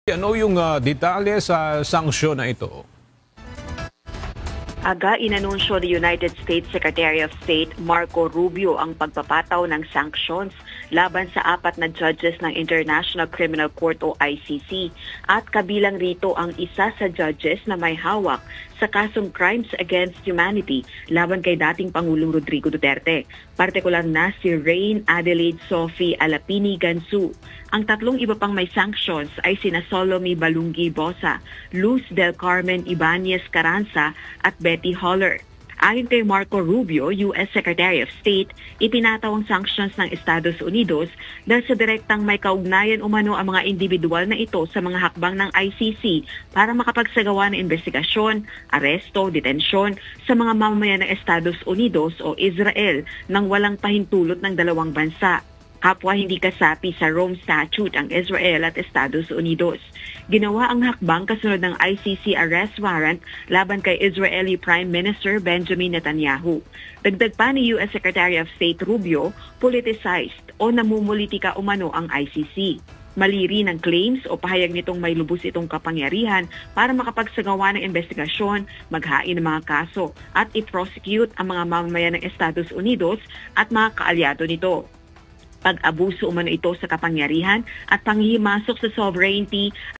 Ano yung detalye sa sanksyon na ito? Aga inanunsyo ni United States Secretary of State Marco Rubio ang pagpapataw ng sanctions laban sa 4 na judges ng International Criminal Court o ICC at kabilang rito ang isa sa judges na may hawak sa kasong Crimes Against Humanity laban kay dating Pangulong Rodrigo Duterte, partikular na si Reine Adelaide Sophie Alapini Gansu. Ang 3 iba pang may sanctions ay sina Solomie Balungi Bosa, Luz del Carmen Ibanez Carranza at Betty Holler. Ayon kay Marco Rubio, U.S. Secretary of State, ipinataw ang sanctions ng Estados Unidos dahil sa direktang may kaugnayan umano ang mga individual na ito sa mga hakbang ng ICC para makapagsagawa ng investigasyon, aresto, detensyon sa mga mamamayan ng Estados Unidos o Israel nang walang pahintulot ng dalawang bansa. Kapwa hindi kasapi sa Rome Statute ang Israel at Estados Unidos. Ginawa ang hakbang kasunod ng ICC arrest warrant laban kay Israeli Prime Minister Benjamin Netanyahu. Dagdag pa ni U.S. Secretary of State Rubio, politicized o namumulitika umano ang ICC. Mali rin ang claims o pahayag nitong may lubos itong kapangyarihan para makapagsagawa ng investigasyon, maghain ng mga kaso at i-prosecute ang mga mamamayan ng Estados Unidos at mga kaalyado nito. Pag-abuso umano ito sa kapangyarihan at panghihimasok sa sovereignty